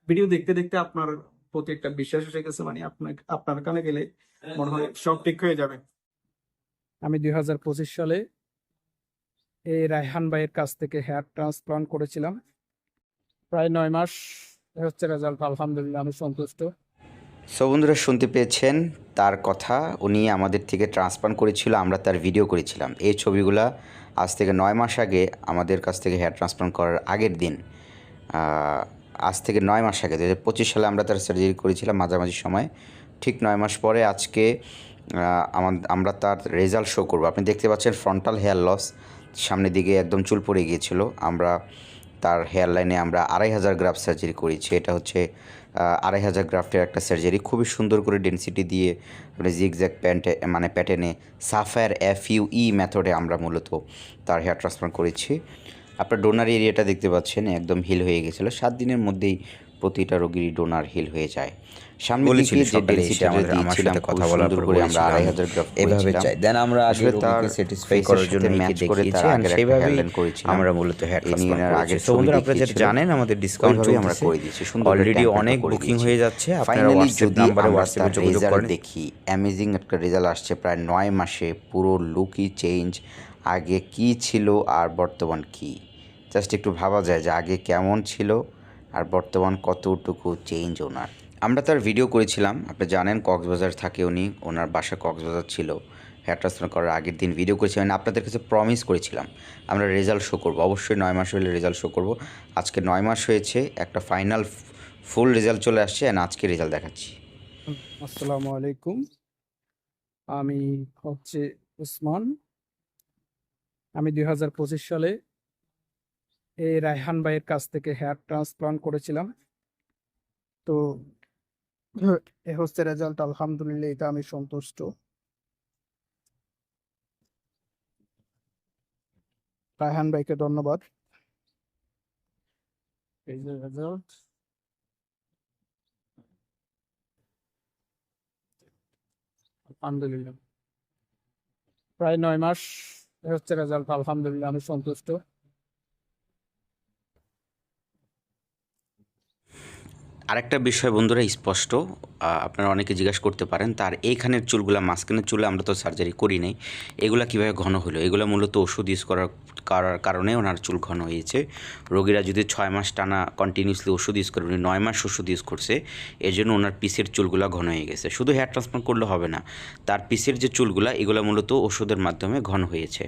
Video দেখতে দেখতে আপনার প্রতি একটা বিশ্বাস এসে গেছে, মানে আপনার কানে গেলে মনে হয় সব ঠিক হয়ে যাবে। আমি 2025 সালে এই রায়হান ভাইয়ের কাছ থেকে হেয়ার ট্রান্সপ্লান্ট করেছিলাম। প্রায় 9 মাস হচ্ছে রেজাল্ট, আলহামদুলিল্লাহ আমি সন্তুষ্ট। সো বন্ধুরা, শুনতে পেয়েছেন তার কথা। উনি আমাদের থেকে ট্রান্সপ্লান্ট করেছিল, আমরা তার ভিডিও করেছিলাম। এই ছবিগুলা আজ থেকে 9 মাস আগে আমাদের কাছ থেকে হেয়ার ট্রান্সপ্লান্ট করার আগের দিন, আজ থেকে 9 মাস আগে 2025 সালে আমরা তার সার্জারি করেছিলাম মাঝামাঝি সময়। ঠিক 9 মাস পরে আজকে আমরা তার রেজাল্ট শো করবো। আপনি দেখতে পাচ্ছেন ফ্রন্টাল হেয়ার লস, সামনের দিকে একদম চুল পড়ে গিয়েছিল। আমরা তার হেয়ার লাইনে আমরা 2500 গ্রাফট সার্জারি করেছি। এটা হচ্ছে 2500 গ্রাফটের একটা সার্জারি, খুবই সুন্দর করে ডেন্সিটি দিয়ে মানে জিগজ্যাগ প্যাটার্নে সাফায়ার FUE মেথডে আমরা মূলত তার হেয়ার ট্রান্সপ্লান্ট করেছি। আপনার ডোনার এরিয়াটা দেখতে পাচ্ছেন একদম হিল হয়ে গেছিলো। 7 দিনের মধ্যেই প্রতিটা রোগীরই ডোনার হিল হয়ে যায়। সামনে দিকে যে ডেন্সিটিটা দিয়েছিলাম কথা বলার পর করে আমরা 2500 গ্রাফট এভাবে চাই, দেন আমরা আসলে তার স্যাটিসফাই করার জন্য ম্যাচ করে তার আগের সেইভাবেই হেয়ারলাইন করেছিলাম আমরা মূলত হেয়ার ট্রান্সপ্লান্ট এর করেছি। আগের সো বন্ধুরা, আপনারা যেটা দেখিয়েছিল, জানেন আমাদের ডিসকাউন্ট ওইভাবেই চলতেছে, আমরা করে দিয়েছি। সুন্দর অলরেডি অনেক বুকিং হয়ে যাচ্ছে। আপনারা ফাইনালি হোয়াটসঅ্যাপ যদি নাম্বারে আমরা হোয়াটসঅ্যাপে তার যোগাযোগ রেজাল্ট করেন। দেখি, অ্যামেজিং একটা রেজাল্ট আসছে। প্রায় 9 মাসে পুরো লুকই চেঞ্জ। আগে কি ছিল আর বর্তমান কি, জাস্ট একটু ভাবা যায় যে আগে কেমন ছিল আর বর্তমান কতটুকু চেঞ্জ ওনার। আমরা তার ভিডিও করেছিলাম, আপনি জানেন কক্সবাজার থাকে উনি, ওনার বাসা কক্সবাজার ছিল। হেয়ার ট্রান্সপ্লান্ট করার আগের দিন ভিডিও করেছিলাম, আপনাদের কাছে প্রমিস করেছিলাম আমরা রেজাল্ট শো করবো, অবশ্যই 9 মাস হলে রেজাল্ট শো করবো। আজকে 9 মাস হয়েছে, একটা ফাইনাল ফুল রেজাল্ট চলে আসছে, অ্যান্ড আজকে রেজাল্ট দেখাচ্ছি। আসসালামু আলাইকুম, আমি হচ্ছে উসমান। আমি 2025 সালে এই রায়হান ভাইয়ের কাছ থেকে হেয়ার ট্রান্সপ্লান্ট করেছিলাম। তো এ হচ্ছে রেজাল্ট, আলহামদুলিল্লাহ এটা আমি সন্তুষ্ট। রায়হান ভাইকে ধন্যবাদ। এই যে রেজাল্ট, আলহামদুলিল্লাহ প্রায় 9 মাস হচ্ছে রেজাল্ট, আলহামদুলিল্লাহ আমি সন্তুষ্ট। আরেকটা বিষয় বন্ধুরা স্পষ্ট, আপনারা অনেকে জিজ্ঞাসা করতে পারেন তার এইখানের চুলগুলা, মাঝখানের চুলে আমরা তো সার্জারি করি নাই, এগুলা কীভাবে ঘন হলো? এগুলো মূলত ওষুধ ইউজ করার কারণে ওনার চুল ঘন হয়েছে। রোগীরা যদি 6 মাস টানা কন্টিনিউসলি ওষুধ ইউজ করে, উনি 9 মাস ওষুধ ইউজ করছে, এই জন্য ওনার পিসের চুলগুলা ঘন হয়ে গেছে। শুধু হেয়ার ট্রান্সপ্লান্ট করলে হবে না, তার পিসের যে চুলগুলা এগুলো মূলত ওষুধের মাধ্যমে ঘন হয়েছে।